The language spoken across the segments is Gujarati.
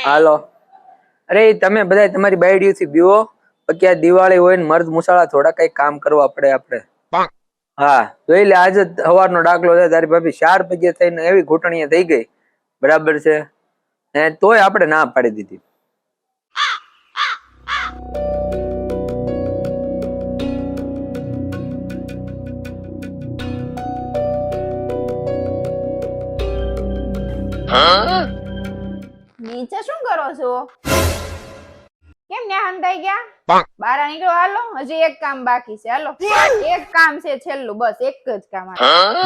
હાલો. અરે તમે બધા તમારી બાયડીઓથી બીવો. પછી આ દિવાળી હોય ને મર્દ મુસાળા થોડા કઈ કામ કરવા પડે આપણે. હા જોઈ લે, આજે સવારનો દાખલો છે. તારી ભાભી 4 વાગે થઈને એવી ઘૂંટણીએ થઈ ગઈ, બરાબર છે, તોય આપણે ના પાડી દીધી. નીચે શું કરો છો? કેમ ન્યા હંતાઈ ગયા? બહાર નીકળો, હાલો. હજી એક કામ બાકી છે, હાલો. એક કામ છે છેલ્લું, બસ એક જ કામ.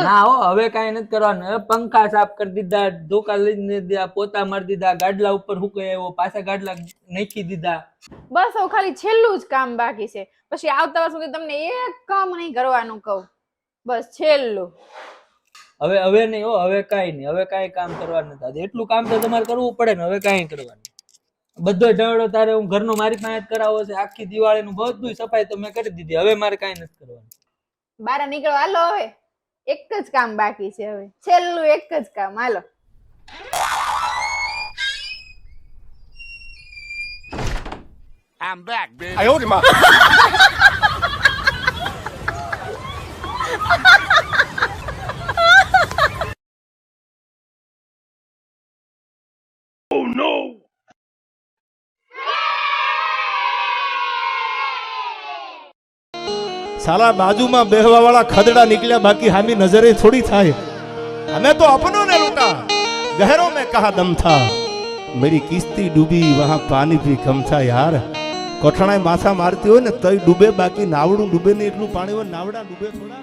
ના હો, હવે કઈ નથી કરવાનું. હવે પંખા સાફ કરી દીધા, ધોકા લઈ દીધા, પોતા મારી દીધા, ગાડલા ઉપર હુકાય આવ્યો, પાછા ગાડલા નાખી દીધા. બસ હવે ખાલી છેલ્લું જ કામ બાકી છે. પછી આવતા વર્ષ સુધી તમને એક કામ નહીં કરવાનું કહું. બસ છેલ્લું. હવે નહીં હો, હવે કાંઈ નહીં. હવે કાંઈ કામ કરવાનું નથી. એટલું કામ તો તમારે કરવું પડે ને. હવે કાંઈ કરવાનું. બધો ઢવડો તારે હું ઘરનો મારી પાસે જ કરાવો છે. આખી દિવાળીનું બધું સફાઈ તો મેં કરી દીધી. હવે મારે કાંઈ નથી કરવાનું. બહાર નીકળો, હાલો. હવે એક જ કામ બાકી છે. હવે છેલ્લું એક જ કામ, હાલો. I'm back, bitch. I owed him up. Oh no. साला बाजू में बेहवा वाला खदड़ा निकला, बाकी हमी नजरे थोड़ी थाए। हमें तो अपनों ने लूटा, गहरों में कहा दम था। मेरी किस्ती डूबी, वहां पानी भी कम था यार। कोठणाए माथा मारती हो ने तई डूबे, बाकी नावड़ू डूबे नहीं, એટલું પાણી હોય નાવડા ડૂબે થોડા।